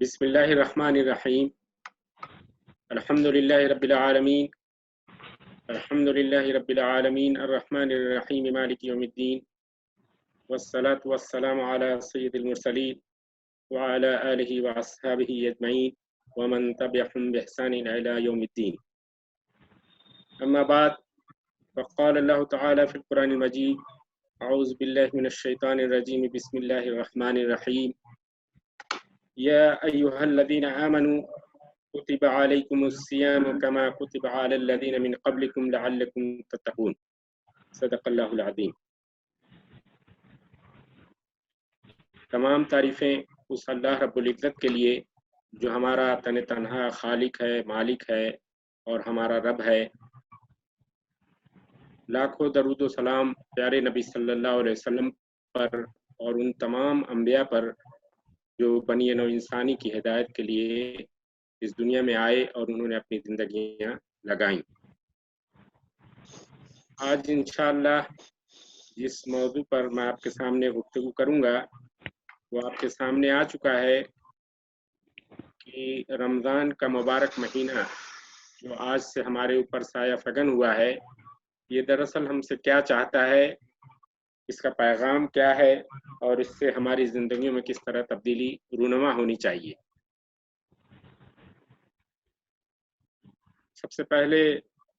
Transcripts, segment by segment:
بسم اللہ الرحمن الرحیم الحمد للہ رب العالمین الرحمن الرحیم مالک یوم الدین والصلاة والسلام علی سید المرسلین وعلی آلہ واصحابہ اجمعین ومن تبعهم بإحسان إلى يوم الدین. اما بعد، فقال اللہ تعالی فی القرآن المجید: اعوذ باللہ من الشیطان الرجیم، بسم اللہ الرحمن الرحیم. یا ایہا الذین آمنوا کتب علیکم الصیام کما کتب علی الذین من قبلکم لعلکم تتقون. صدق اللہ العظیم. تمام تعریفیں اس اللہ رب العزت کے لیے جو ہمارا تن تنہا خالق ہے، مالک ہے اور ہمارا رب ہے. لاکھوں درود و سلام پیارے نبی صلی اللہ علیہ وسلم پر اور ان تمام انبیاء پر جو بنی نوع انسانی کی ہدایت کے لیے اس دنیا میں آئے اور انہوں نے اپنی زندگیاں لگائیں. آج انشاءاللہ جس موضوع پر میں آپ کے سامنے گفتگو کروں گا وہ آپ کے سامنے آ چکا ہے کہ رمضان کا مبارک مہینہ جو آج سے ہمارے اوپر سایہ فگن ہوا ہے، یہ دراصل ہم سے کیا چاہتا ہے، اس کا پیغام کیا ہے اور اس سے ہماری زندگیوں میں کس طرح تبدیلی رونما ہونی چاہیے. سب سے پہلے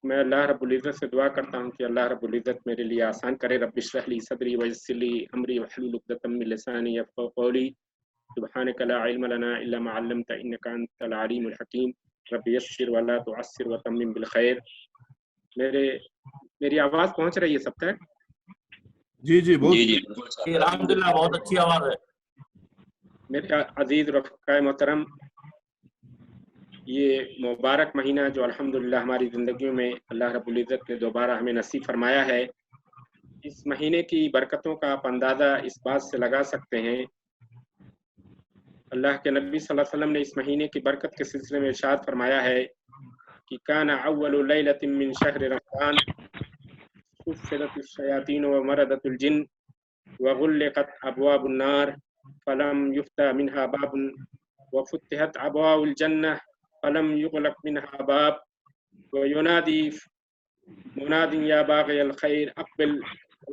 میں اللہ رب العزت سے دعا کرتا ہوں کہ اللہ رب العزت میرے لیے آسان کرے. رب اشرح لی صدری ویسر لی امری واحلل عقدۃ من لسانی یفقهوا قولی. سبحانک لا علم لنا الا ما علمتنا انک انت العلیم الحکیم. رب یسر ولا تعسر وتمم بالخیر. میری آواز پہنچ رہی ہے سب تک؟ جی بہت الحمدللہ بہت اچھی آواز ہے. میرے عزیز رفقائے محترم، یہ مبارک مہینہ جو الحمدللہ ہماری زندگیوں میں اللہ رب العزت نے دوبارہ ہمیں نصیب فرمایا ہے، اس مہینے کی برکتوں کا آپ اندازہ اس بات سے لگا سکتے ہیں. اللہ کے نبی صلی اللہ علیہ وسلم نے اس مہینے کی برکت کے سلسلے میں ارشاد فرمایا ہے کہ کان اول لیلۃ من شہر رمضان سفلت الشیاطین ومردت الجن وغلقت ابواب النار فلم يفتح منها باب وفتحت ابواب الجنہ فلم يغلق منها باب وينادي مناد یا باغی الخیر اقبل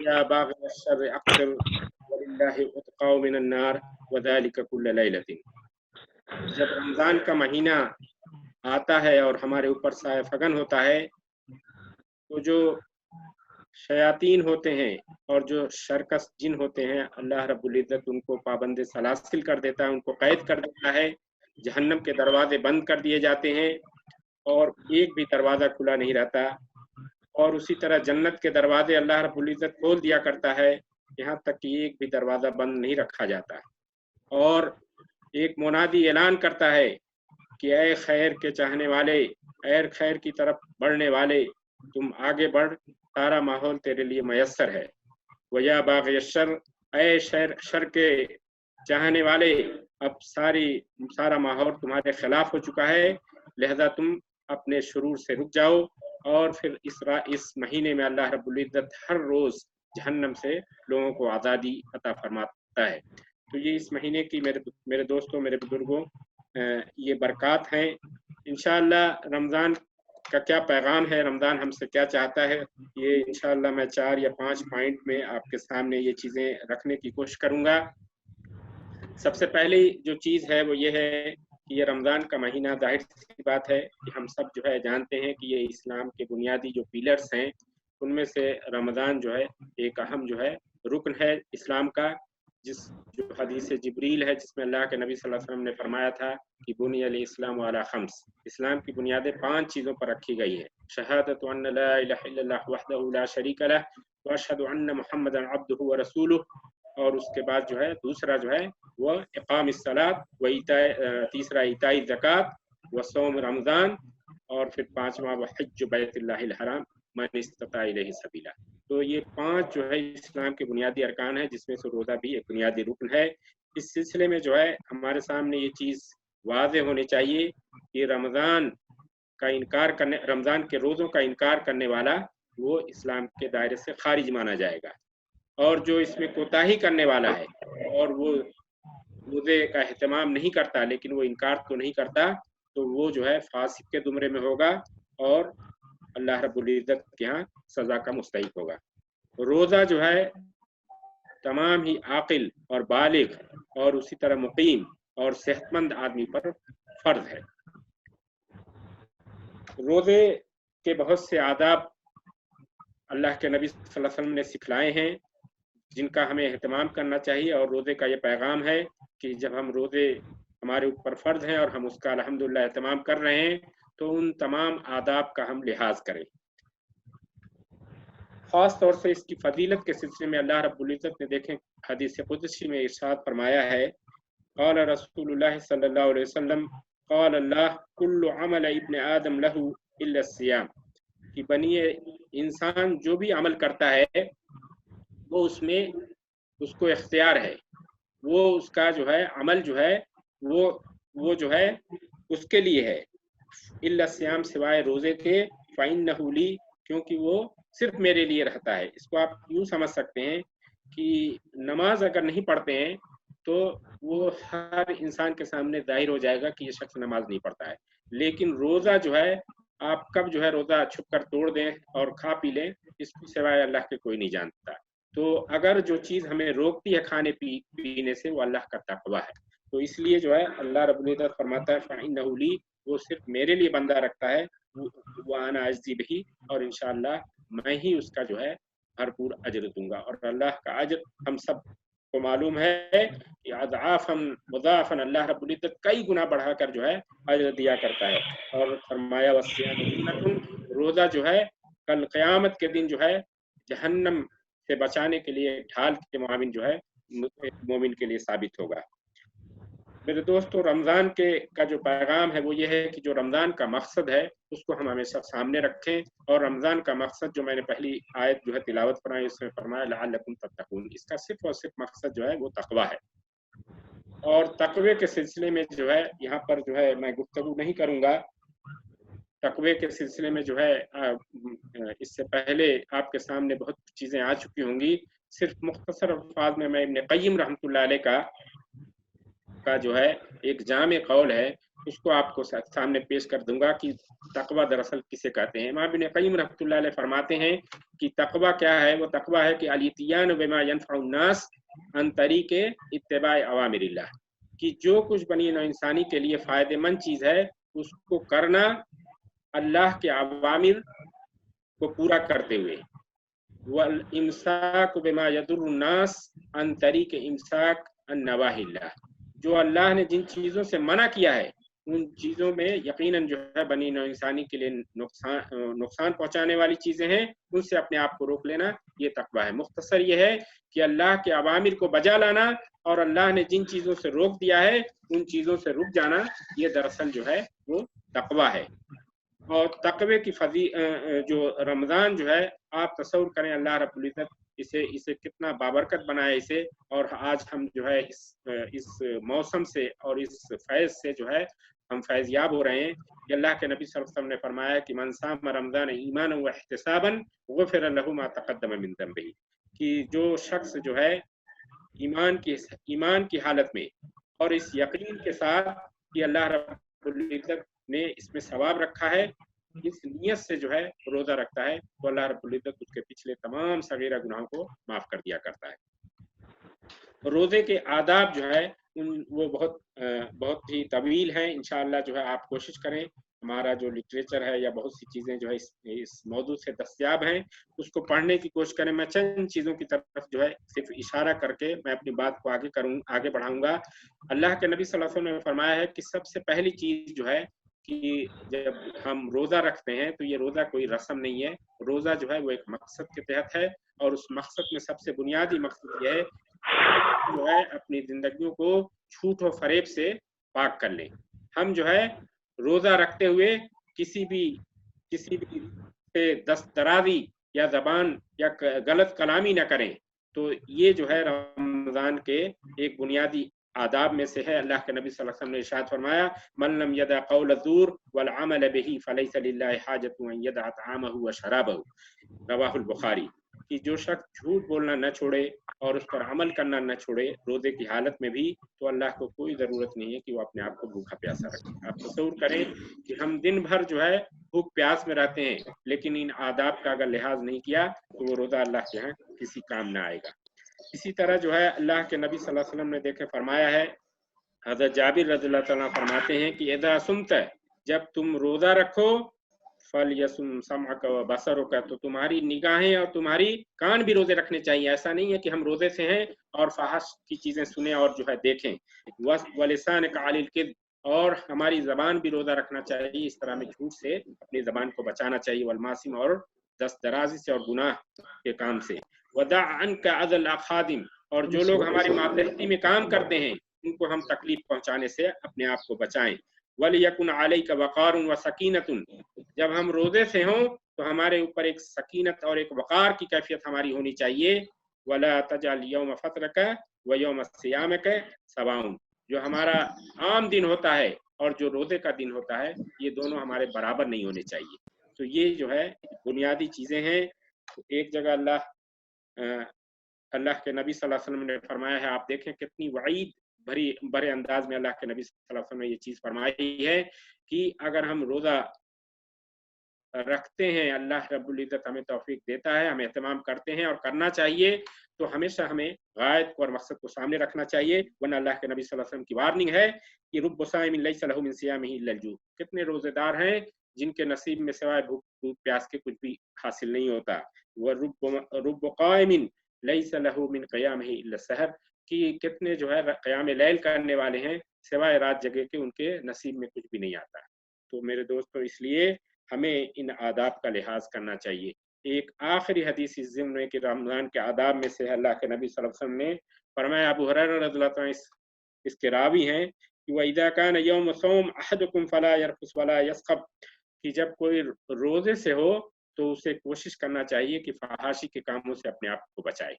یا باغی الشر اقصر وللہ اتقاء من النار وذلك كل لیلۃ. جب رمضان کا مہینہ آتا ہے اور ہمارے اوپر سایہ فگن ہوتا ہے تو جو شیاطین ہوتے ہیں اور جو شرکس جن ہوتے ہیں، اللہ رب العزت ان کو پابند سلاسل کر دیتا ہے، ان کو قید کر دیتا ہے. جہنم کے دروازے بند کر دیے جاتے ہیں اور ایک بھی دروازہ کھلا نہیں رہتا، اور اسی طرح جنت کے دروازے اللہ رب العزت کھول دیا کرتا ہے، یہاں تک کہ ایک بھی دروازہ بند نہیں رکھا جاتا. اور ایک منادی اعلان کرتا ہے کہ اے خیر کے چاہنے والے، اے خیر کی طرف بڑھنے والے، تم آگے بڑھ، سارا ماحول تیرے لیے میسر ہے. ویا باغی الشر، اے شر کے چاہنے والے، اب سارا ماحول تمہارے خلاف ہو چکا ہے، لہذا تم اپنے شرور سے رک جاؤ. اور پھر اس مہینے میں اللہ رب العزت ہر روز جہنم سے لوگوں کو آزادی عطا فرماتا ہے. تو یہ اس مہینے کی میرے دوستوں، میرے بزرگوں، یہ برکات ہیں. انشاءاللہ رمضان کا کیا پیغام ہے، رمضان ہم سے کیا چاہتا ہے، یہ انشاءاللہ میں 4 یا 5 پوائنٹ میں آپ کے سامنے یہ چیزیں رکھنے کی کوشش کروں گا. سب سے پہلی جو چیز ہے وہ یہ ہے کہ یہ رمضان کا مہینہ، ظاہر سی بات ہے کہ ہم سب جو ہے جانتے ہیں کہ یہ اسلام کے بنیادی جو پیلرز ہیں ان میں سے رمضان جو ہے ایک اہم جو ہے رکن ہے اسلام کا، جو حدیث جبریل ہے جس میں اللہ کے نبی صلی اللہ علیہ وسلم نے فرمایا تھا کہ بنی الاسلام علی 5، اسلام کی بنیادیں 5 چیزوں پر رکھی گئی ہے. شہادت ان لا الہ الا اللہ وحدہ لا شریک لہ واشہد ان محمدا عبدہ ورسولہ، اور اس کے بعد جو ہے دوسرا جو ہے وہ اقام الصلاۃ، تیسرا ایتاء الزکوٰۃ وصوم رمضان، اور پھر 5واں وحج بیت اللہ الحرام من استطاع الیہ سبیلا. تو یہ 5 جو ہے اسلام کے بنیادی ارکان ہیں، جس میں سے روزہ بھی ایک بنیادی رکن ہے. اس سلسلے میں جو ہے ہمارے سامنے یہ چیز واضح ہونی چاہیے کہ رمضان کے روزوں کا انکار کرنے والا وہ اسلام کے دائرے سے خارج مانا جائے گا، اور جو اس میں کوتاہی کرنے والا ہے اور وہ रोजे का एहतमाम नहीं करता लेकिन वो इनकार तो नहीं करता, तो वो जो है फासिक के जुमरे में होगा और अल्लाह रब्बुल इज्जत के यहाँ सजा का मुस्तहिक होगा। रोजा जो है तमाम ही आकिल और बालिग और उसी तरह मुकीम और सेहतमंद आदमी पर फर्ज है। रोजे के बहुत से आदाब अल्लाह के नबी सल्लल्लाहु अलैहि वसल्लम ने सिखलाए हैं जिनका हमें एहतमाम करना चाहिए, और रोजे का ये पैगाम है कि जब हम रोजे हमारे ऊपर फर्ज हैं और हम उसका अल्हम्दुलिल्लाह एहतमाम कर रहे हैं तो उन तमाम आदाब का हम लिहाज करें। खास तौर से इसकी फजीलत के सिलसिले में अल्लाह रब्बुल इज्जत ने देखें हदीस कुदसी में इरशाद फरमाया है, क़ाल रसूलुल्लाह सल्लल्लाहु अलैहि वसल्लम क़ाल अल्लाह कुल्लु अमल इब्न आदम लहू इल्ला सियाम, कि बनी इंसान जो भी अमल करता है वो उसमें उसको इख्तियार है, वो उसका जो है अमल जो है वो जो है उसके लिए है, इल्ला सियाम सिवाय रोजे के, फ़इन्नहु ली, क्योंकि वो सिर्फ मेरे लिए रहता है। इसको आप यूँ समझ सकते हैं कि नमाज अगर नहीं पढ़ते हैं तो वो हर इंसान के सामने जाहिर हो जाएगा कि ये शख्स नमाज नहीं पढ़ता है, लेकिन रोजा जो है आप कब जो है रोजा छुप कर तोड़ दें और खा पी लें, इसको सिवाय अल्लाह के कोई नहीं जानता। तो अगर जो चीज़ हमें रोकती है खाने पीने से वो अल्लाह का तक़वा है, तो इसलिए जो है अल्लाह रब्बुल इज्जत फरमाता है फ़इन्नहु ली, वो सिर्फ मेरे लिए बंदा रखता है, वो आना अज्ज़ी बिही, और इंशाअल्लाह मैं ही उसका जो है भरपूर अजर दूंगा। और अल्लाह का अजर हम सब को मालूम है कि अज़आफ़न मुज़ाफ़न अल्लाह रब्बुल इज्जत कई गुना बढ़ाकर जो है अजर दिया करता है। और फरमाया वस्सियाम जुन्नतुन, रोजा जो है कल क़यामत के दिन जो है जहन्नम से बचाने के लिए ढाल के मुआविन जो है मोमिन के लिए साबित होगा। मेरे दोस्तों, रमज़ान का जो पैगाम है वो ये है कि जो रमज़ान का मकसद है उसको हम हमेशा सामने रखें, और रमज़ान का मकसद जो मैंने पहली आयत जो है तिलावत फरमाई उसमें फरमाया लअल्लकुम तत्तकून, इसका सिर्फ और सिर्फ मकसद जो है वो तक़वा है। और तक़वे के सिलसिले में जो है यहाँ पर जो है मैं गुफ्तगू नहीं करूँगा, तक़वे के सिलसिले में जो है इससे पहले आपके सामने बहुत चीज़ें आ चुकी होंगी। सिर्फ मुख्तसर अल्फाज में मैं इब्न क़य्यिम रहमतुल्लाह अलैह का जो है एक जामे कौल है उसको आपको सामने पेश कर दूंगा कि तक़वा दरअसल किसे कहते हैं। इमाम इब्न क़य्यिम रहमतुल्लाह अलैह फरमाते हैं कि तक़वा क्या है, वो तक़वा है कि अल-इतियान बिमा यनफ़उ नास अन तरीक़े इत्तिबाए अवामिरिल्लाह, कि जो कुछ बनी नौ इंसानी के लिए फ़ायदेमंद चीज़ है उसको करना अल्लाह के अवामिर को पूरा करते हुए, वल इमसाक बिमा यदुर्रुन नास अन तरीक़े इमसाक अन नवाहिल्लाह, जो अल्लाह ने जिन चीज़ों से मना किया है उन चीज़ों में यकीनन जो है बनी नौ इंसानी के लिए नुकसान पहुंचाने वाली चीज़ें हैं, उनसे अपने आप को रोक लेना, ये तक़वा है। मुख्तसर ये है कि अल्लाह के अवामिर को बजा लाना और अल्लाह ने जिन चीज़ों से रोक दिया है उन चीज़ों से रुक जाना, ये दरअसल जो है वो तक़वा है। और तक़वे की जो रमज़ान जो है आप तसव्वुर करें अल्लाह रब्बुल इज़्ज़त इसे कितना बाबरकत बनाया इसे, और आज हम जो है इस मौसम से और इस फैज़ से जो है हम फैज़याब हो रहे हैं। कि अल्लाह के नबी सल्लल्लाहु अलैहि वसल्लम ने फरमाया कि मन साम रमज़ान ईमानन व इहतिसाबन गुफ़िर लहू मा तक़द्दम मिन ज़ंबिही, कि जो शख्स जो है ईमान की हालत में और इस यकीन के साथ कि अल्लाह रब्बुल इज़्ज़त ने इसमें सवाब रखा है, इस नियत से जो है रोजा रखता है तो अल्लाह रब्बुल इज़्ज़त उसके पिछले तमाम सगीरा गुनाहों को माफ कर दिया करता है। रोजे के आदाब जो है वो बहुत ही तवील हैं। इंशाअल्लाह जो है आप कोशिश करें, हमारा जो लिटरेचर है या बहुत सी चीज़ें जो है इस मौजूद से दस्तयाब हैं उसको पढ़ने की कोशिश करें। मैं चंद चीज़ों की तरफ जो है सिर्फ इशारा करके मैं अपनी बात को आगे बढ़ाऊंगा। अल्लाह के नबी सल्लल्लाहु अलैहि वसल्लम ने फरमाया है कि सबसे पहली चीज़ जो है कि जब हम रोज़ा रखते हैं तो ये रोज़ा कोई रस्म नहीं है, रोज़ा जो है वो एक मकसद के तहत है, और उस मकसद में सबसे बुनियादी मकसद ये है जो है अपनी जिंदगियों को झूठ और फरेब से पाक कर लें। हम जो है रोज़ा रखते हुए किसी भी से दस्तराजी या ज़बान या गलत कलामी न करें, तो ये जो है रमज़ान के एक बुनियादी आदाब में से है। अल्लाह के नबी सल्लल्लाहु अलैहि वसल्लम ने इरशाद फरमाया मन लम यदा क़ौल ज़ूर वल अमल बिही फलैसा लिल्लाहि हाजतु अन यदअ तआमहु व शराबहु, रवाहुल बुखारी। کہ جو शख्स झूठ बोलना न छोड़े और उस पर अमल करना न छोड़े रोजे की हालत में भी, तो अल्लाह को कोई ज़रूरत नहीं है कि वो अपने आप को भूखा प्यासा रखे। आप तसव्वुर करें कि हम दिन भर जो है भूख प्यास में रहते हैं, लेकिन इन आदाब का अगर लिहाज नहीं किया तो वो रोज़ा अल्लाह के यहाँ किसी काम ना आएगा। इसी तरह जो है अल्लाह के नबी सल्लल्लाहु अलैहि वसल्लम ने देखे फरमाया है, हज़रत जाबिर रज़ियल्लाहु तआला फरमाते हैं कि इज़ा सुमत, जब तुम रोज़ा रखो, फल यसुम समअक व बसरुक, तो तुम्हारी निगाहें और तुम्हारी कान भी रोजे रखने चाहिए। ऐसा नहीं है कि हम रोजे से हैं और फहश की चीजें सुने और जो है देखें। वलिसान कालिल किद, और हमारी जबान भी रोजा रखना चाहिए, इस तरह में झूठ से अपनी जबान को बचाना चाहिए। वलमासिम, और दस्त दराजी से और गुनाह के काम से। वदा अनका अज़ल अखादिम, और जो लोग हमारी मातहती में काम करते हैं उनको हम तकलीफ पहुंचाने से अपने आप को बचाएं। वलियकुन अलैका वक़ारुन व सकीनतुन, जब हम रोजे से हों तो हमारे ऊपर एक सकीनत और एक वक़ार की कैफियत हमारी होनी चाहिए। वला तजअल यौम फतरक व यौम सियामक सवाउन, जो हमारा आम दिन होता है और जो रोजे का दिन होता है, ये दोनों हमारे बराबर नहीं होने चाहिए। तो ये जो है बुनियादी चीजें हैं। तो एक जगह अल्लाह के नबी सल्लल्लाहु अलैहि वसल्लम ने फरमाया है, आप देखें कितनी वईद बड़े अंदाज में अल्लाह के नबी सल्लल्लाहु अलैहि वसल्लम ने ये चीज़ फरमाई है कि अगर हम रोज़ा रखते हैं, अल्लाह रब्बुल इज़्ज़त हमें तौफीक देता है, हम एहतमाम करते हैं और करना चाहिए, तो हमेशा हमें गायत को और मकसद को सामने रखना चाहिए। वरना अल्लाह के नबी सल्लल्लाहु अलैहि वसल्लम की वार्निंग है कि रुब्ब साइमिन लैसा लहू मिन सियामिही इल्लल जू, कितने रोजेदार हैं जिनके नसीब में सिवाय भूख प्यास के कुछ भी हासिल नहीं होता। व रुब्ब काइमिन लैसा लहू मिन क़ियामिही इल्ला सहर, कि कितने जो है क़याम लैल करने वाले हैं, सिवाय रात जगह के उनके नसीब में कुछ भी नहीं आता। तो मेरे दोस्तों, इसलिए हमें इन आदाब का लिहाज करना चाहिए। एक आखिरी हदीस इस ज़िम्न में कि रमज़ान के आदाब में से अल्लाह के नबी सल्लल्लाहु अलैहि वसल्लम ने फरमाया, अबू हुरैरा रज़ियल्लाहु अन्हु इसके रावी हैं कि वइज़ा कान यौम सौम अहदुकुम फला यरफुस वला यसखब, कि जब कोई रोजे से हो तो उसे कोशिश करना चाहिए कि फहाशी के कामों से अपने आप को बचाए।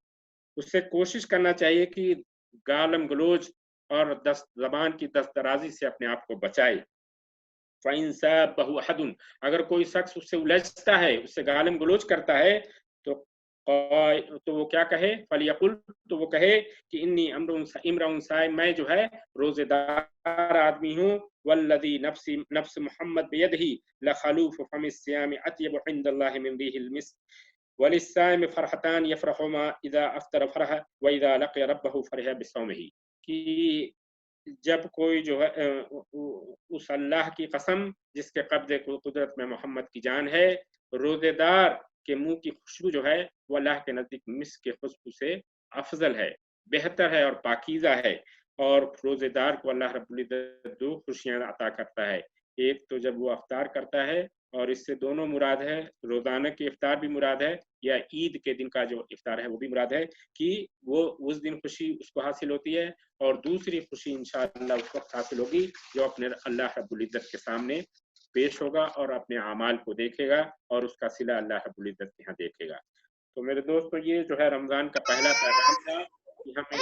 उससे कोशिश करना चाहिए कि गालम गलोज और ज़बान की दस्तदराजी से अपने आप को बचाए। फ़इन साबहु अहदुन, अगर कोई शख्स उससे उलझता है, उससे गालम गलोच करता है, तो वो क्या कहे, फलियकुल, तो वो कहे कि इन्नी इमरुन साइम, मैं जो है रोजेदार आदमी हूँ। वल्लज़ी नफ्स मुहम्मद बियदिही लखलूफु फमिस सियाम अत्यबु इंदल्लाहि मिन रिहिल मिस्क वलिस्साइम फरहतान यफरहुमा इज़ा अफ्तर फरह व इज़ा लक़िया रब्बहु फरिह बिसौमिही, कि जब कोई जो है उस अल्लाह की कसम जिसके कब्ज़े कुदरत में मोहम्मद की जान है, रोजेदार के मुंह की खुशबू जो है वो अल्लाह के नज़दीक मिस्क के खुशबू से अफजल है, बेहतर है और पाकीज़ा है। और रोजेदार को अल्लाह रब्बुल इज़्ज़त दो खुशियां अता करता है। एक तो जब वो अफ्तार करता है, और इससे दोनों मुराद है, रोजाना की इफ्तार भी मुराद है या ईद के दिन का जो इफ्तार है वो भी मुराद है, कि वो उस दिन खुशी उसको हासिल होती है। और दूसरी खुशी इंशाअल्लाह उस वक्त हासिल होगी जो अपने अल्लाह रब्बुल इज़्ज़त के सामने पेश होगा और अपने अमाल को देखेगा और उसका सिला अल्लाह रब्बुल इज़्ज़त के यहाँ देखेगा। तो मेरे दोस्तों, ये जो है रमज़ान का पहला पैगाम था कि हमें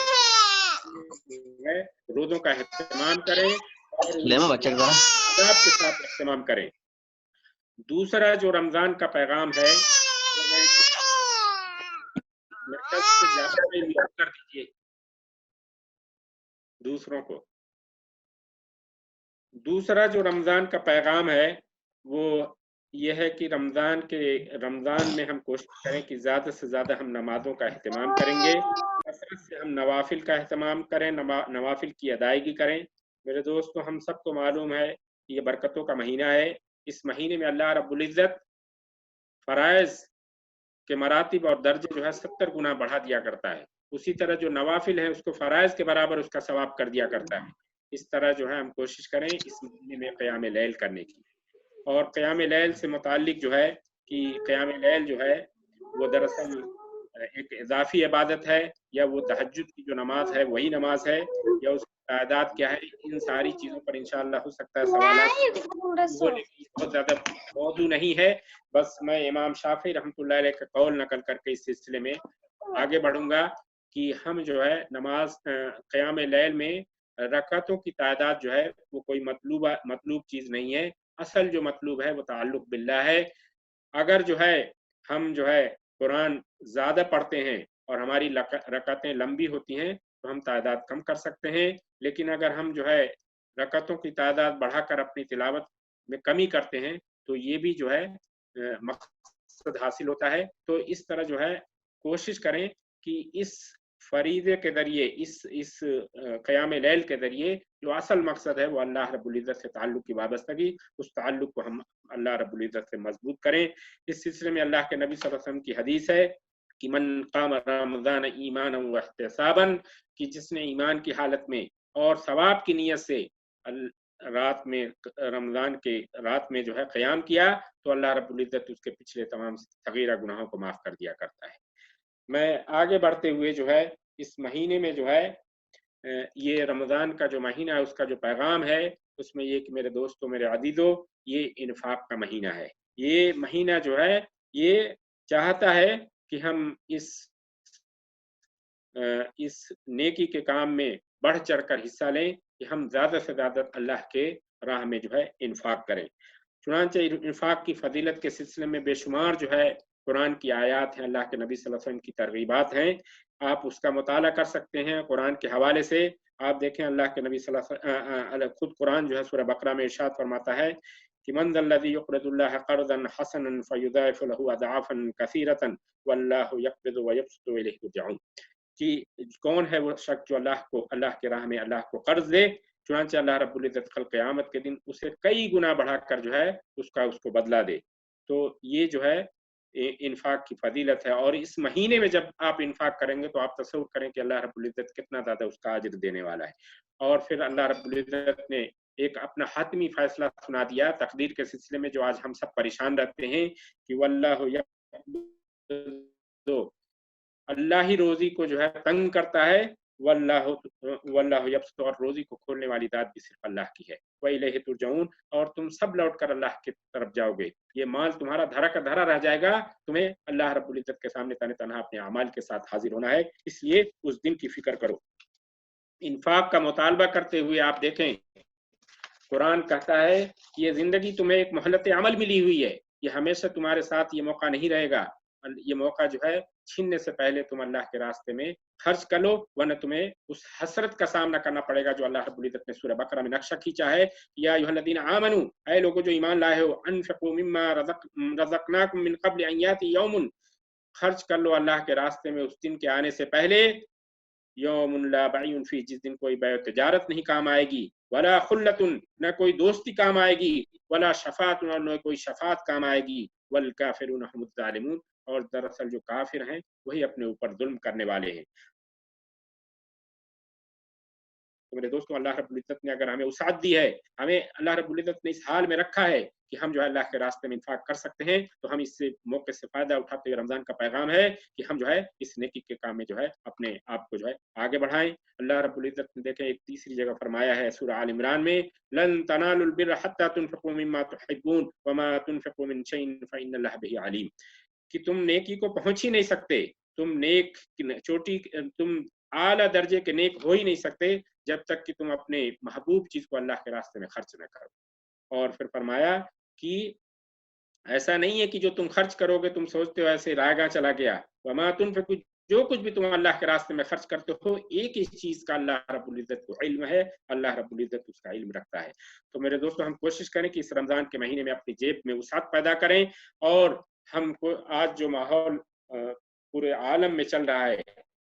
रोज़ों का एहतमाम करें और आदाब के साथ एहतमाम करें। दूसरा जो रमज़ान का पैगाम है, कर दीजिए दूसरों को। दूसरा जो रमज़ान का पैगाम है वो ये है कि रमज़ान में हम कोशिश करें कि ज़्यादा से ज़्यादा हम नमाज़ों का एहतमाम करेंगे, कसरत से हम नवाफिल का एहतमाम करें, नवाफिल की अदायगी करें। मेरे दोस्तों, हम सबको मालूम है कि ये बरकतों का महीना है। इस महीने में अल्लाह रब्बुल इज़्ज़त फ़राइज़ के मरातिब और दर्जे जो है 70 गुना बढ़ा दिया करता है। उसी तरह जो नवाफिल है उसको फ़राइज़ के बराबर उसका सवाब कर दिया करता है। इस तरह जो है हम कोशिश करें इस महीने में क़याम लैल करने की। और क़याम लैल से मुताल्लिक जो है कि क़याम लैल जो है वो दरअसल एक इज़ाफ़ी इबादत है, या वो तहज्जुद की जो नमाज है वही नमाज है, या उसकी तादाद क्या है, इन सारी चीज़ों पर इंशाअल्लाह हो सकता है सवालात बहुत ज़्यादा मौजू नहीं है। बस मैं इमाम शाफ़ी रहमतुल्लाह अलैह का कौल नकल करके इस सिलसिले में आगे बढ़ूंगा कि हम जो है नमाज क़याम लैल में रकातों की तादाद जो है वो कोई मतलूब चीज़ नहीं है। असल जो मतलूब है वो ताल्लुक़ बिल्लाह है। अगर जो है हम जो है कुरान ज़्यादा पढ़ते हैं और हमारी रकातें लंबी होती हैं तो हम तादाद कम कर सकते हैं, लेकिन अगर हम जो है रकातों की तादाद बढ़ाकर अपनी तिलावत में कमी करते हैं तो ये भी जो है मकसद हासिल होता है। तो इस तरह जो है कोशिश करें कि इस फरीदे के ज़रिए, इस क़याम लैल के ज़रिए जो असल मकसद है वो अल्लाह रब्बुल इज़्ज़त से ताल्लुक़ की वाबस्तगी, उस ताल्लुक़ को हम अल्लाह रब्बुल इज़्ज़त से मजबूत करें। इस सिलसिले में अल्लाह के नबी सल्लल्लाहु अलैहि वसल्लम की हदीस है कि मन क़ाम रमज़ान ईमानन व इहतिसाबन, कि जिसने ईमान की हालत में और सवाब की नीयत से रात में, रमज़ान के रात में जो है क़याम किया तो अल्लाह रब्बुल इज़्ज़त उसके पिछले तमाम सगीरा गुनाहों को माफ़ कर दिया करता है। मैं आगे बढ़ते हुए जो है इस महीने में जो है ये रमज़ान का जो महीना है उसका जो पैगाम है उसमें ये कि मेरे दोस्तों, मेरे अज़ीज़ों, ये इन्फाक का महीना है। ये महीना जो है ये चाहता है कि हम इस नेकी के काम में बढ़ चढ़कर हिस्सा लें, कि हम ज़्यादा से ज़्यादा अल्लाह के राह में जो है इन्फाक करें। चुनांचे इन्फाक की फजीलत के सिलसिले में बेशुमार जो है कुरान की आयात हैं, अल्लाह के नबी सल्लल्लाहु अलैहि वसल्लम की तरगीबात हैं, आप उसका मुताला कर सकते हैं कुरान के हवाले से। आप देखें अल्लाह के नबी सल्लल्लाहु अलैहि वसल्लम खुद कुरान जो है सूरह बकरा में इरशाद फरमाता है कि मन ज़ल्लज़ी युक़रिदुल्लाह क़र्ज़न हसनन फ़युज़ाइफ़ु लहू अज़आफ़न कसीरतन वल्लाहु यक़बिज़ु व यबसुतु इलैहि तुरजऊन, कि कौन है वो शख्स जो अल्लाह के राह में अल्लाह को कर्ज दे, चुनांचे अल्लाह रब्बुल इज़्ज़त कल क़यामत के दिन उसे कई गुना बढ़ाकर जो है उसको बदला दे। तो ये जो है इन्फाक की फजीलत है। और इस महीने में जब आप इन्फाक करेंगे तो आप तसव्वुर करें कि अल्लाह रब्बुल इज़्ज़त कितना ज़्यादा उसका अजर देने वाला है। और फिर अल्लाह रब्बुल इज़्ज़त ने एक अपना हतमी फैसला सुना दिया तकदीर के सिलसिले में, जो आज हम सब परेशान रहते हैं कि वल्लाहु यक़बिज़ु, अल्लाह ही रोजी को जो है तंग करता है, वल्लाहु यबसुतु, और रोजी को खोलने वाली दात भी सिर्फ अल्लाह की है। व इलैहि तुरजऊन, और तुम सब लौटकर अल्लाह की तरफ जाओगे। ये माल तुम्हारा धरा का धरा रह जाएगा, तुम्हें अल्लाह रब्बुल इज़्ज़त के सामने तने तनहा अपने अमाल के साथ हाजिर होना है, इसलिए उस दिन की फिक्र करो। इन्फाक का मुतालबा करते हुए आप देखें कुरान कहता है कि ये जिंदगी तुम्हें एक मोहलत अमल मिली हुई है, ये हमेशा तुम्हारे साथ ये मौका नहीं रहेगा। ये मौका जो है छीनने से पहले तुम अल्लाह के रास्ते में खर्च कर लो, वरना तुम्हें उस हसरत का सामना करना पड़ेगा जो अल्लाह रब्बुल इज़्ज़त ने सूरह बकरा में नक्शा खींचा है। या अय्युहल्लज़ीना आमनू, ऐ लोगों जो ईमान लाए हो, अनफिकू मिम्मा रज़क़नाकुम मिन क़ब्ल अन याती यौमुन, खर्च कर लो अल्लाह के रास्ते में उस दिन के आने से पहले, यौमुन ला बैउन फीह, जिस दिन कोई बैउ तिजारत नहीं काम आएगी, वला खुल्लतुन, न कोई दोस्ती काम आएगी, वला शफाअतुन, न कोई शफात काम आएगी, वल काफिरून हुमुज़ ज़ालिमून, और दरअसल जो काफिर हैं वही अपने ऊपर जुल्म करने वाले हैं। तो मेरे दोस्तों, अल्लाह रब्बुल इज़्ज़त ने अगर हमें उसात दी है, हमें अल्लाह रब्बुल इज़्ज़त ने इस हाल में रखा है कि हम जो है अल्लाह के रास्ते में इंफाक कर सकते हैं, तो हम इससे मौके से फायदा उठाते हुए रमजान का पैगाम है कि हम जो है इस नेकी के काम में जो है अपने आप को जो है आगे बढ़ाएं। अल्लाह रब्बुल इज़्ज़त ने देखें एक तीसरी जगह फरमाया है सूरह आल इमरान में, लन तनालुल बिर्र हत्ता तुनफिकू मिम्मा तुहिब्बून वमा तुनफिकू मिन शैइन फइन्नल्लाह बिही अलीम, कि तुम नेकी को पहुंच ही नहीं सकते, तुम आला दर्जे के नेक हो ही नहीं सकते जब तक कि तुम अपने महबूब चीज को अल्लाह के रास्ते में खर्च न करो। और फिर फरमाया कि ऐसा नहीं है कि जो तुम खर्च करोगे तुम सोचते हो ऐसे रायगा चला गया, वमा तुनफिकू, जो कुछ भी तुम अल्लाह के रास्ते में खर्च करते हो एक ही चीज का अल्लाह रब्बुल इज़्ज़त को इल्म है, अल्लाह रब्बुल इज़्ज़त उसका इल्म रखता है। तो मेरे दोस्तों, हम कोशिश करें कि इस रमजान के महीने में अपनी जेब में वसात पैदा करें, और हमको आज जो माहौल पूरे आलम में चल रहा है,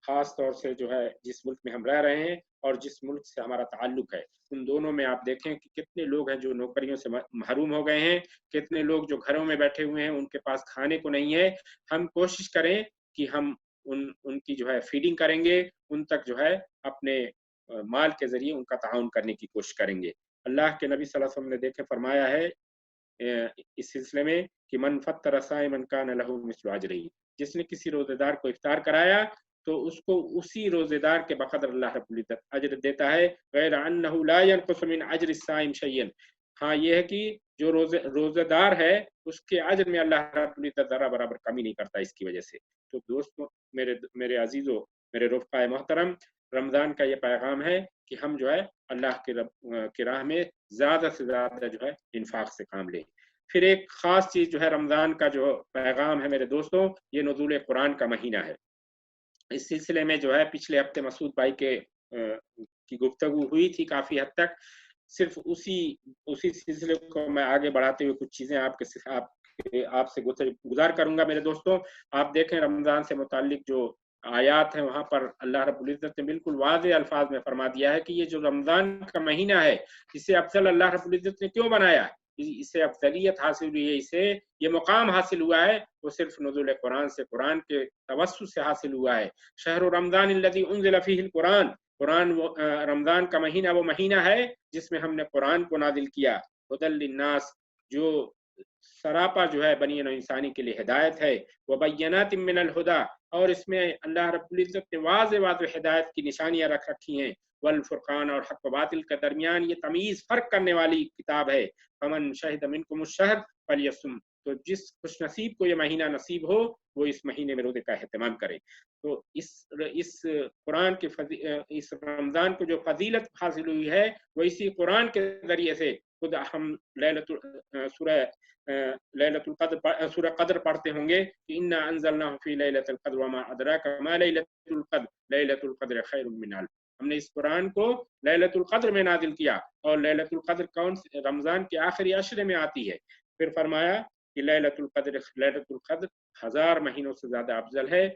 खास तौर से जो है जिस मुल्क में हम रह रहे हैं और जिस मुल्क से हमारा ताल्लुक है, उन दोनों में आप देखें कि कितने लोग हैं जो नौकरियों से महरूम हो गए हैं, कितने लोग जो घरों में बैठे हुए हैं, उनके पास खाने को नहीं है। हम कोशिश करें कि हम उनकी जो है फीडिंग करेंगे, उन तक जो है अपने माल के जरिए उनका ताउन करने की कोशिश करेंगे। अल्लाह के नबी सल्लल्लाहु अलैहि वसल्लम ने देखे फरमाया है इस सिलसिले में कि मन फत्तर साइमन कान लहू मिस्लु अजरिही, जिसने किसी रोजेदार को इफ्तार कराया तो उसको उसी रोजेदार के बकदर अल्लाह रब्बुल इज़्ज़त अजर देता है, गैर अन्नहु ला यनकुसु मिन अजरि साइम शैयन। हाँ, ये है कि जो रोजेदार है उसके अजर में अल्लाह रब्बुल इज़्ज़त जरा बराबर कमी नहीं करता इसकी वजह से। तो दोस्तों, मेरे अजीजों, मेरे रुफ़क़ाए मोहतरम, रमज़ान का ये पैगाम है कि हम जो है अल्लाह की राह में ज़्यादा से ज़्यादा जो है इन्फाक से काम लें। پھر ایک خاص چیز جو ہے رمضان کا جو پیغام ہے میرے دوستوں، یہ نزول قرآن کا مہینہ ہے۔ اس سلسلے میں جو ہے پچھلے ہفتے مسعود بھائی کی گفتگو ہوئی تھی کافی حد تک، صرف اسی سلسلے کو میں آگے بڑھاتے ہوئے کچھ چیزیں آپ سے گزار کروں گا میرے دوستوں۔ آپ دیکھیں رمضان سے متعلق جو آیات ہیں وہاں پر اللہ رب العزت نے بالکل واضح الفاظ میں فرما دیا ہے کہ یہ جو رمضان کا مہینہ ہے اسے افضل اللہ رب العزت نے کیوں بنایا، اسے افضلیت حاصل ہوئی ہے، اسے یہ مقام حاصل ہوا ہے، وہ صرف نزول قرآن سے، قرآن کے توسط سے حاصل ہوا ہے۔ شہر رمضان الذی انزل فیہ القرآن، رمضان کا مہینہ وہ مہینہ ہے جس میں ہم نے قرآن کو نازل کیا، ھدی للناس، جو سراپا جو ہے بنی نوع انسانی کے لیے ہدایت ہے، وبینات من الہدی، اور اس میں اللہ رب العزت نے واضح ہدایت کی نشانیاں رکھ رکھی ہیں، والفرقان، اور حق و باطل کے درمیان یہ تمیز فرق کرنے والی کتاب ہے، فمن شہد منکم الشہر فلیصم، تو جس خوش نصیب کو یہ مہینہ نصیب ہو وہ اس مہینے میں روزے کا اہتمام کرے۔ تو اس قرآن کے اس رمضان کو جو فضیلت حاصل ہوئی ہے وہ اسی قرآن کے ذریعے سے، خود ہم سورہ قدر پڑھتے ہوں گے کہ انا انزلناہ فی لیلۃ القدر وما ادراک ما لیلۃ القدر لیلۃ القدر خیر من الف، ہم نے اس قرآن کو لیلۃ القدر میں نازل کیا، اور لیلۃ القدر رمضان کے آخری عشرے میں آتی ہے۔ پھر فرمایا کہ لیلۃ القدر 1000 مہینوں سے زیادہ افضل ہے۔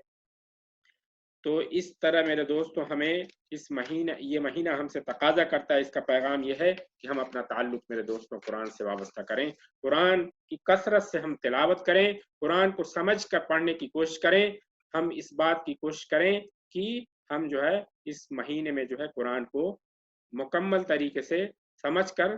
تو اس طرح میرے دوستوں ہمیں یہ مہینہ ہم سے تقاضا کرتا ہے، اس کا پیغام یہ ہے کہ ہم اپنا تعلق میرے دوستوں قرآن سے وابستہ کریں، قرآن کی کثرت سے ہم تلاوت کریں، قرآن کو سمجھ کر پڑھنے کی کوشش کریں، ہم اس بات کی کوشش کریں کہ ہم جو ہے اس مہینے میں جو ہے قرآن کو مکمل طریقے سے سمجھ کر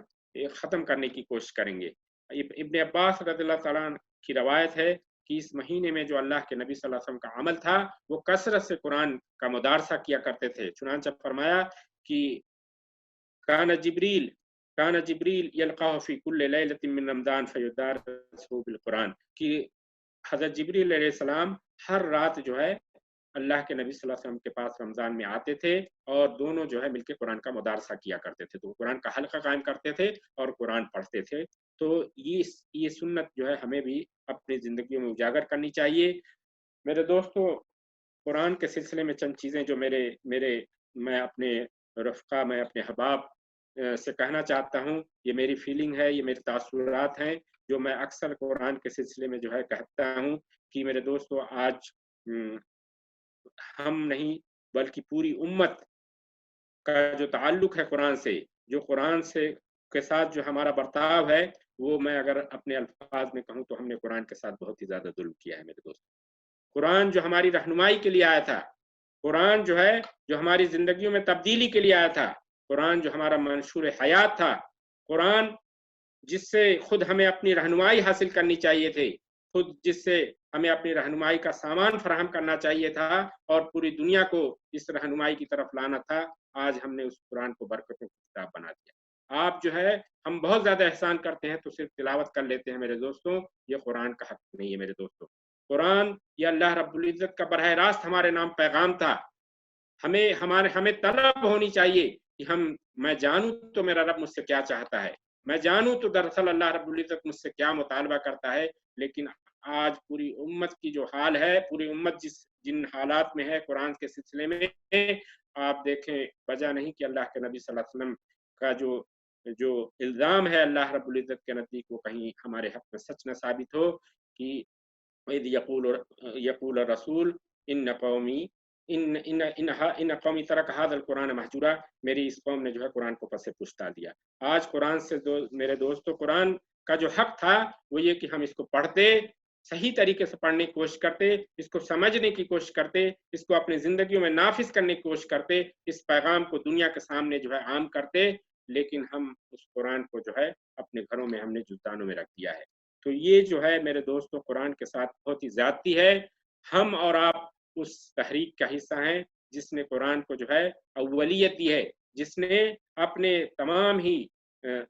ختم کرنے کی کوشش کریں گے۔ ابن عباس رضی اللہ تعالیٰ عنہ کی روایت ہے کہ اس مہینے میں جو اللہ کے نبی صلی اللہ علیہ وسلم کا عمل تھا وہ کثرت سے قرآن کا مدارسہ کیا کرتے تھے، چنانچہ فرمایا کہ کان جبریل یلقاہ فی کل لیلۃ من رمضان فیدارسہ بالقرآن، کہ حضرت جبریل علیہ السلام ہر رات جو ہے اللہ کے نبی صلی اللہ علیہ وسلم کے پاس رمضان میں آتے تھے اور دونوں جو ہے مل کے قرآن کا مدارسہ کیا کرتے تھے، تو قرآن کا حلقہ قائم کرتے تھے اور قرآن پڑھتے تھے۔ تو یہ سنت جو ہے ہمیں بھی اپنی زندگیوں میں اجاگر کرنی چاہیے۔ میرے دوستو قرآن کے سلسلے میں چند چیزیں جو میں اپنے رفقا، میں اپنے احباب سے کہنا چاہتا ہوں، یہ میری فیلنگ ہے، یہ میرے تاثرات ہیں جو میں اکثر قرآن کے سلسلے میں جو ہے کہتا ہوں کہ میرے دوستو آج ہم نہیں بلکہ پوری امت کا جو تعلق ہے قرآن سے، جو قرآن کے ساتھ جو ہمارا برتاؤ ہے، وہ میں اگر اپنے الفاظ میں کہوں تو ہم نے قرآن کے ساتھ بہت ہی زیادہ ظلم کیا ہے میرے دوست۔ قرآن جو ہماری رہنمائی کے لیے آیا تھا، قرآن جو ہے جو ہماری زندگیوں میں تبدیلی کے لیے آیا تھا، قرآن جو ہمارا منشور حیات تھا، قرآن جس سے خود ہمیں اپنی رہنمائی حاصل کرنی چاہیے تھی، خود جس سے ہمیں اپنی رہنمائی کا سامان فراہم کرنا چاہیے تھا اور پوری دنیا کو اس رہنمائی کی طرف لانا تھا، آج ہم نے اس قرآن کو برکتوں کی کتاب بنا دیا۔ آپ جو ہے ہم بہت زیادہ احسان کرتے ہیں تو صرف تلاوت کر لیتے ہیں میرے دوستوں، یہ قرآن کا حق نہیں ہے میرے دوستوں۔ قرآن یہ اللہ رب العزت کا براہ راست ہمارے نام پیغام تھا، ہمیں طلب ہونی چاہیے کہ میں جانوں تو میرا رب مجھ سے کیا چاہتا ہے، میں جانوں تو دراصل اللہ رب العزت مجھ سے کیا مطالبہ کرتا ہے۔ لیکن آج پوری امت کی جو حال ہے، پوری امت جن حالات میں ہے قرآن کے سلسلے میں، آپ دیکھیں وجہ نہیں کہ اللہ کے نبی صلی اللہ علیہ وسلم کا جو الزام ہے اللہ رب العزت کے نزدیک وہ کہیں ہمارے حق میں سچ نہ ثابت ہو کہ اذ یقول الرسول ان قومی ترک هذا القرآن مہجورا، میری اس قوم نے جو ہے قرآن کو پس پش ڈال دیا۔ آج قرآن سے میرے دوستو قرآن کا جو حق تھا وہ یہ کہ ہم اس کو پڑھتے، صحیح طریقے سے پڑھنے کی کوشش کرتے، اس کو سمجھنے کی کوشش کرتے، اس کو اپنی زندگیوں میں نافذ کرنے کی کوشش کرتے، اس پیغام کو دنیا کے سامنے جو ہے عام کرتے، لیکن ہم اس قرآن کو جو ہے اپنے گھروں میں ہم نے جلدانوں میں رکھ دیا ہے۔ تو یہ جو ہے میرے دوستوں قرآن کے ساتھ بہت ہی زیادتی ہے۔ ہم اور آپ اس تحریک کا حصہ ہیں جس نے قرآن کو جو ہے اولیت دی ہے، جس نے اپنے تمام ہی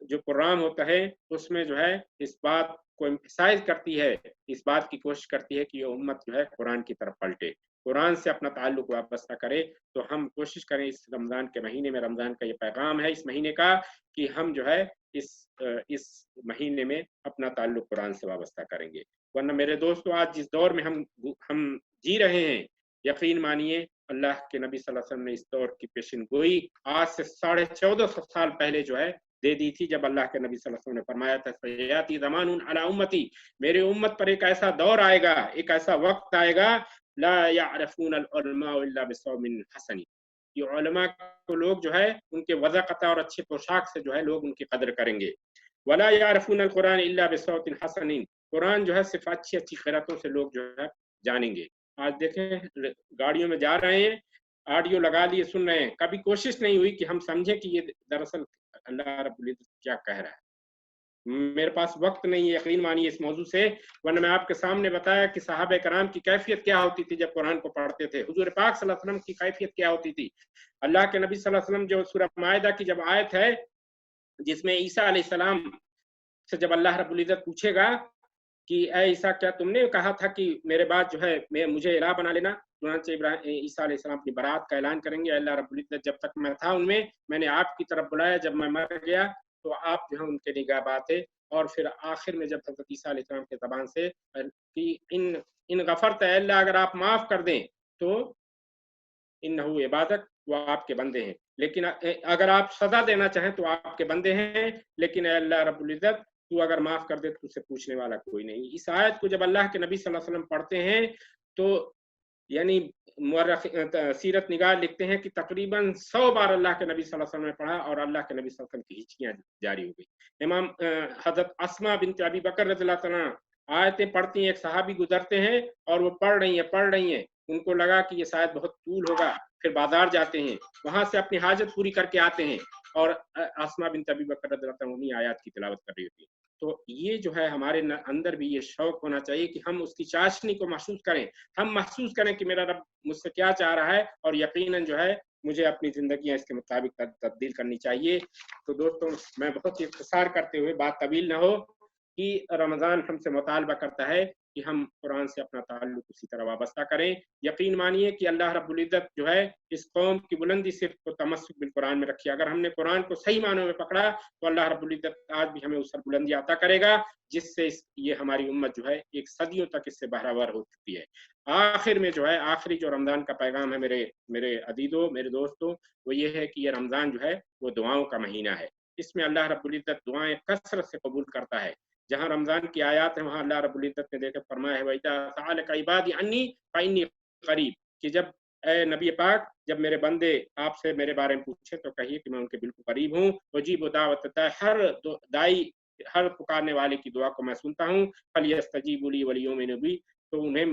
جو پروگرام ہوتا ہے اس میں جو ہے اس بات کو امفسائز کرتی ہے، اس بات کی کوشش کرتی ہے کہ یہ امت جو ہے قرآن کی طرف پلٹے، قرآن سے اپنا تعلق وابستہ کرے۔ تو ہم کوشش کریں اس رمضان کے مہینے میں، رمضان کا یہ پیغام ہے اس مہینے کا کہ ہم جو ہے इस महीने में अपना ताल्लुक कुरान से वाबस्ता करेंगे। वरना मेरे दोस्तों, आज जिस दौर में हम जी रहे हैं, यकीन मानिए अल्लाह के नबी सल्लल्लाहु अलैहि वसल्लम ने इस दौर की पेशिन गोई आज से 1450 साल पहले जो है दे दी थी, जब अल्लाह के नबी सल्लल्लाहु अलैहि वसल्लम ने फरमाया था, सयाती ज़मानुन अला उम्मती, मेरे उम्मत पर एक ऐसा दौर आएगा, एक ऐसा वक्त आएगा, ला यअरफून अल उलमा इल्ला बिसौमिन हसनी, ये उलमा को लोग जो है उनके वज़ाक़त और अच्छे पोशाक से जो है लोग उनकी कदर करेंगे। वला यअरफून अल कुरान इल्ला बिसौतिन हसनिन, कुरान जो है सिर्फ अच्छी अच्छी क़िरातों से लोग जो है जानेंगे। आज देखें गाड़ियों में जा रहे हैं, ऑडियो लगा लिए सुन रहे हैं, कभी कोशिश नहीं हुई कि हम समझें कि ये दरअसल अल्लाह रब्बुल इज़्ज़त क्या कह रहा है। मेरे पास वक्त नहीं है यकीन मानिए इस मौजू से, वरना मैं आपके सामने बताया कि सहाबा कराम की कैफियत क्या होती थी जब कुरान को पढ़ते थे, हुजूर पाक सल्लल्लाहु अलैहि वसल्लम की कैफियत क्या होती थी। अल्लाह के नबी सल्लल्लाहु अलैहि वसल्लम जो सूरह माइदा की जब आयत है जिसमें ईसा अलैहिस्सलाम से जब अल्लाह रब्बुल इज़्ज़त पूछेगा कि ऐ ईसा, क्या तुमने कहा था कि मेरे बाद जो है मुझे इलाह बना लेना, चुनांचे ईसा अलैहिस्सलाम अपनी बरात का ऐलान करेंगे, अल्लाह रब्बुल इज़्ज़त जब तक मैं था उनमें, मैंने आपकी तरफ बुलाया, जब मैं मर गया तो आप जो है उनके निगाहबान थे। और फिर आखिर में जब हज़रत ईसा अलैहिस्सलाम के ज़बान से कि इन गफरत, अल्लाह अगर आप माफ कर दें तो इन्नहु इबादक, वो आपके बंदे हैं, लेकिन अगर आप सजा देना चाहें तो आपके बंदे हैं, लेकिन अल्लाह रब्बुल इज़्ज़त तू अगर माफ कर दे तो तुझसे पूछने वाला कोई नहीं। इस आयत को जब अल्लाह के नबी सल्लल्लाहु अलैहि वसल्लम पढ़ते हैं तो यानी सीरत निगार लिखते हैं कि तकरीबन 100 बार अल्लाह के नबी सल्लल्लाहु अलैहि वसल्लम ने पढ़ा और अल्लाह के नबी सल्लल्लाहु अलैहि वसल्लम की हिचकियां जारी हो गई। इमाम हज़रत अस्मा बिन्त अबी बकर रज़ियल्लाहु अन्हा आयतें पढ़ती हैं, एक सहाबी गुजरते हैं और वो पढ़ रही हैं, उनको लगा कि ये शायद बहुत तूल होगा, फिर बाजार जाते हैं, वहां से अपनी हाजत पूरी करके आते हैं और अस्मा बिन्त अबी बकर रज़ियल्लाहु अन्हा उन्हीं आयत की तिलावत कर रही होती है। तो ये जो है हमारे अंदर भी ये शौक होना चाहिए कि हम उसकी चाशनी को महसूस करें, हम महसूस करें कि मेरा रब मुझसे क्या चाह रहा है, और यकीनन जो है मुझे अपनी जिंदगियां इसके मुताबिक तब्दील करनी चाहिए। तो दोस्तों, मैं बहुत ही इख्तिसार करते हुए, बात तवील न हो, कि रमज़ान हमसे मुतालबा करता है कि हम कुरान से अपना ताल्लुक उसी तरह वाबस्ता करें। यकीन मानिए कि अल्लाह रब्बुल इज़्ज़त जो है इस कौम की बुलंदी सिर्फ तमस्सुक बिल कुरान में रखी है। अगर हमने कुरान को सही मानों में पकड़ा तो अल्लाह रब्बुल इज़्ज़त आज भी हमें उस पर बुलंदी अता करेगा, जिससे ये हमारी उम्मत जो है एक सदियों तक इससे बहरावर हो चुकी है। आखिर में जो है, आखिरी जो रमज़ान का पैगाम है मेरे अदीदों, मेरे दोस्तों, वो ये है कि ये रमज़ान जो है वो दुआओं का महीना है। इसमें अल्लाह रब्बुल इज़्ज़त दुआएं कसरत से कबूल करता है। जहाँ रमज़ान की आयत है वहाँ अल्लाह रब्बुल इज़्ज़त ने देकर फरमाया है, वइज़ा सअलका इबादी अन्नी फ़इन्नी क़रीब, कि जब ए नबी पाक, जब मेरे बंदे आपसे मेरे बारे में पूछे तो कहिए कि मैं उनके बिल्कुल करीब हूँ। वजीबु दावत दाई, हर पुकारने वाले की दुआ को मैं सुनता हूँ। फलियस्तजीबू ली वलियुमिनू बी, तो उन्हें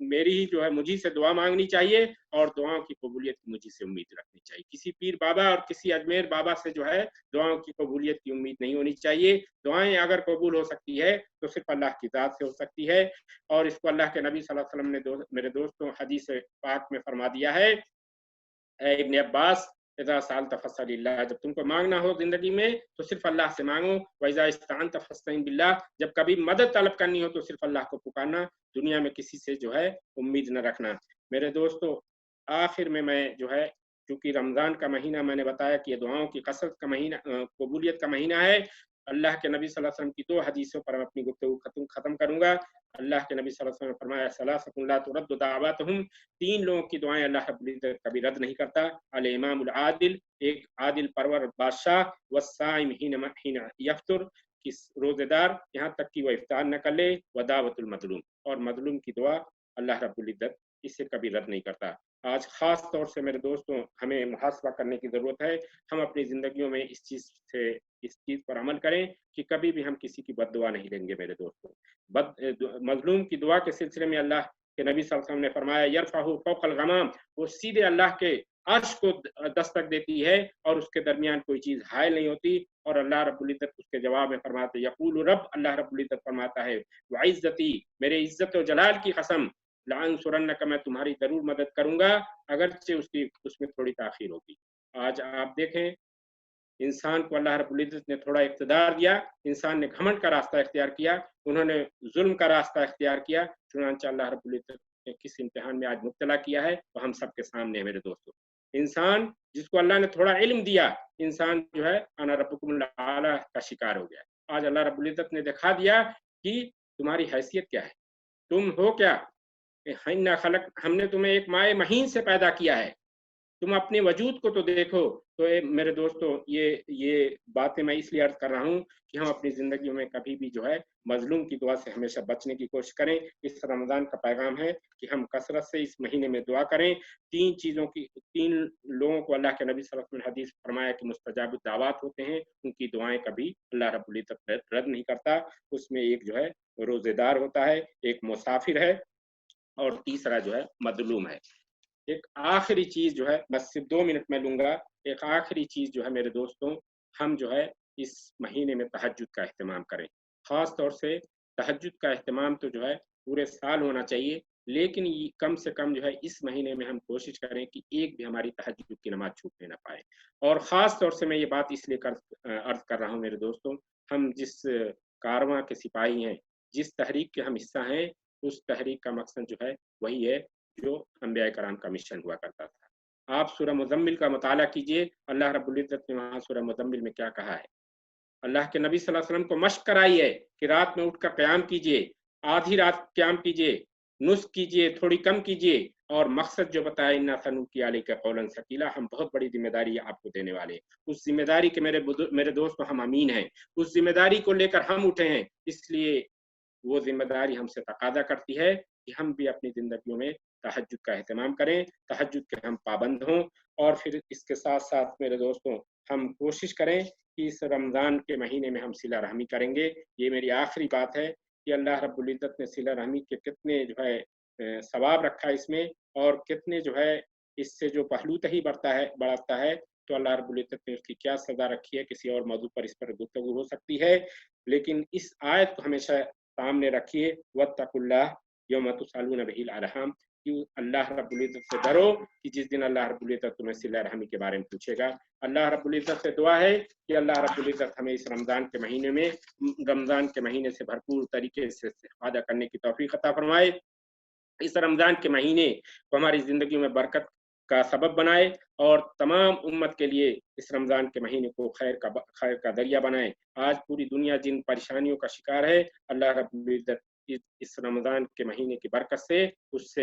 मेरी ही जो है मुझी से दुआ मांगनी चाहिए और दुआओं की कबूलियत की मुझी से उम्मीद रखनी चाहिए। किसी पीर बाबा और किसी अजमेर बाबा से जो है दुआओं की कबूलियत की उम्मीद नहीं होनी चाहिए। दुआएं अगर कबूल हो सकती है तो सिर्फ अल्लाह की ज़ात से हो सकती है, और इसको अल्लाह के नबी सल्लल्लाहु अलैहि वसल्लम ने मेरे दोस्तों हदीस पाक में फरमा दिया है, इब्न अब्बास, इज़ा सअल्त फस्अलिल्लाह, जब तुमको मांगना हो जिंदगी में तो सिर्फ अल्लाह से मांगो। वइज़ा इस्तअनत फस्तईन बिल्लाह, जब कभी मदद तलब करनी हो तो सिर्फ अल्लाह को पुकारना, दुनिया में किसी से जो है उम्मीद न रखना। मेरे दोस्तों, आखिर में मैं जो है, क्योंकि रमज़ान का महीना मैंने बताया कि ये दुआओं की कसरत का महीना, कबूलियत का महीना है, अल्लाह के नबी सल्लल्लाहु अलैहि वसल्लम की 2 हदीसों पर मैं अपनी गुफ्तगू खत्म करूंगा। अल्लाह के नबी सल्लल्लाहु अलैहि वसल्लम ने फरमाया, सलासतुन ला तुरद्दु दाअवातुहुम, 3 लोगों की दुआएं अल्लाह रब्बुल इज़्ज़त कभी रद्द नहीं करता। अल इमामुल आदिल, एक आदिल परवर बादशाह, वस्साइम हिना यफ्तुर, कि रोजेदार यहाँ तक कि वह इफ्तार न कर ले, व दावतुल मजलूम, और मजलूम की दुआ अल्लाह रब्बुल इज़्ज़त इसे कभी रद्द नहीं करता। आज खास तौर से मेरे दोस्तों हमें मुहासबा करने की ज़रूरत है। हम अपनी ज़िंदगियों में इस चीज़ पर अमल करें कि कभी भी हम किसी की बद्दुआ नहीं लेंगे। मेरे दोस्तों, मजलूम की दुआ के सिलसिले में अल्लाह के नबी सल्लल्लाहु अलैहि वसल्लम ने फरमाया, यरफ़अहु फ़ौक़ल गमाम, वो सीधे अल्लाह के अर्श को दस्तक देती है और उसके दरमियान कोई चीज़ हायल नहीं होती। और अल्लाह रब्बुल इज़्ज़त उसके जवाब में फरमाते, यक़ूलु रब, अल्लाह रब्बुल इज़्ज़त फरमाता है, व इज़्ज़ती, मेरे इज़्ज़त और जलाल की कसम, लअंसुरन्नका, मैं तुम्हारी जरूर मदद करूंगा, अगरचे उसमें थोड़ी ताखीर होगी। आज आप देखें, इंसान को अल्लाह रब्बुल इज़्ज़त ने थोड़ा इक़्तिदार दिया, इंसान ने घमंड का रास्ता इख्तियार किया, उन्होंने जुल्म का रास्ता इख्तियार किया, चुनांचे अल्लाह रब्बुल इज़्ज़त ने किस इम्तिहान में आज मुब्तला किया है वो हम सबके सामने है। मेरे दोस्तों, इंसान जिसको अल्लाह ने थोड़ा इल्म दिया, इंसान जो है अना रब्बुकुमुल आला का शिकार हो गया। आज अल्लाह रब्बुल इज्जत ने दिखा दिया कि तुम्हारी हैसियत क्या है, तुम हो क्या। इन्ना खलक, हमने तुम्हें एक माए महीन से पैदा किया है, तुम अपने वजूद को तो देखो। तो मेरे दोस्तों, ये बातें मैं इसलिए अर्ज कर रहा हूँ कि हम अपनी ज़िंदगी में कभी भी जो है मजलूम की दुआ से हमेशा बचने की कोशिश करें। इस रमज़ान का पैगाम है कि हम कसरत से इस महीने में दुआ करें। 3 लोगों को अल्लाह के नबी सल्लल्लाहु अलैहि वसल्लम ने हदीस फरमाया कि मुस्तजाब दावत होते हैं, उनकी दुआएं कभी अल्लाह रब्बुल इज्जत रद्द नहीं करता। उसमें एक जो है रोज़ेदार होता है, एक मुसाफिर है, और तीसरा जो है मजलूम है। एक आखिरी चीज जो है, बस सिर्फ 2 मिनट में लूंगा, एक आखिरी चीज जो है मेरे दोस्तों, हम जो है इस महीने में तहज्जुद का एहतमाम करें। खास तौर से तहज्जुद का एहतमाम तो जो है पूरे साल होना चाहिए, लेकिन कम से कम जो है इस महीने में हम कोशिश करें कि एक भी हमारी तहज्जुद की नमाज छूटने ना पाए। और ख़ास तौर से मैं ये बात इसलिए अर्ज़ कर रहा हूँ मेरे दोस्तों, हम जिस कारवां के सिपाही हैं, जिस तहरीक के हम हिस्सा हैं, उस तहरीक का मकसद जो है वही है जो अंबिया कराम का मिशन हुआ करता था। आप सूरह मुज़म्मिल का मुताला कीजिए, अल्लाह रब्बुल इज़्ज़त ने वहाँ सूरह मुज़म्मिल में क्या कहा है। अल्लाह के नबी सल्लल्लाहु अलैहि वसल्लम को मश्क कराई है कि रात में उठकर क़याम कीजिए, आधी रात क़याम कीजिए, नुस्ख कीजिए, थोड़ी कम कीजिए, और मकसद जो बताया, इन्ना सनुल्क़ी अलैका क़ौलन सक़ीला, हम बहुत बड़ी जिम्मेदारी आपको देने वाले। उस जिम्मेदारी के मेरे दोस्तों हम अमीन हैं, उस जिम्मेदारी को लेकर हम उठे हैं, इसलिए वो जिम्मेदारी हमसे तकाजा करती है कि हम भी अपनी जिंदगियों में तहज्जुद का एहतमाम करें, तहज्जुद के हम पाबंद हों। और फिर इसके साथ साथ मेरे दोस्तों, हम कोशिश करें कि इस रमज़ान के महीने में हम सिला रहमी करेंगे। ये मेरी आखिरी बात है कि अल्लाह रब्बुल इज़्ज़त ने सिला रहमी के कितने जो है सवाब रखा है इसमें, और कितने जो है इससे जो पहलूतही बढ़ता है, तो अल्लाह रब्बुल इज़्ज़त ने उसकी क्या सज़ा रखी है, किसी और मौजू पर इस पर गुफ्तगू हो सकती है। लेकिन इस आयत को हमेशा सामने रखिए, वत्तकुल्लाह यौम तुसअलून बिहिल अरहम, कि अल्लाह रब्बुल इज़्ज़त से डरो कि जिस दिन अल्लाह रब्बुल इज़्ज़त तुम्हें सिला रहमी के बारे में पूछेगा। अल्लाह रब्बुल इज़्ज़त से दुआ है कि अल्लाह रब्बुल इज़्ज़त हमें इस रमज़ान के महीने से भरपूर तरीके से इस्तिफ़ादा करने की तौफीक अता फरमाए। इस रमज़ान के महीने को हमारी ज़िंदगी में बरकत का सबब बनाए, और तमाम उम्मत के लिए इस रमज़ान के महीने को खैर का दरिया बनाए। आज पूरी दुनिया जिन परेशानियों का शिकार है, अल्लाह रब्बुल इज़्ज़त इस रमज़ान के महीने की बरकत से उस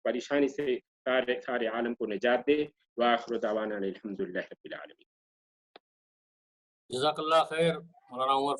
परेशानी से सारे आलम को निजात दे। व आखिरु दावाना अनिल हम्दुलिल्लाहि रब्बिल आलमीन। जज़ाकल्लाह खैर मौलाना उमर।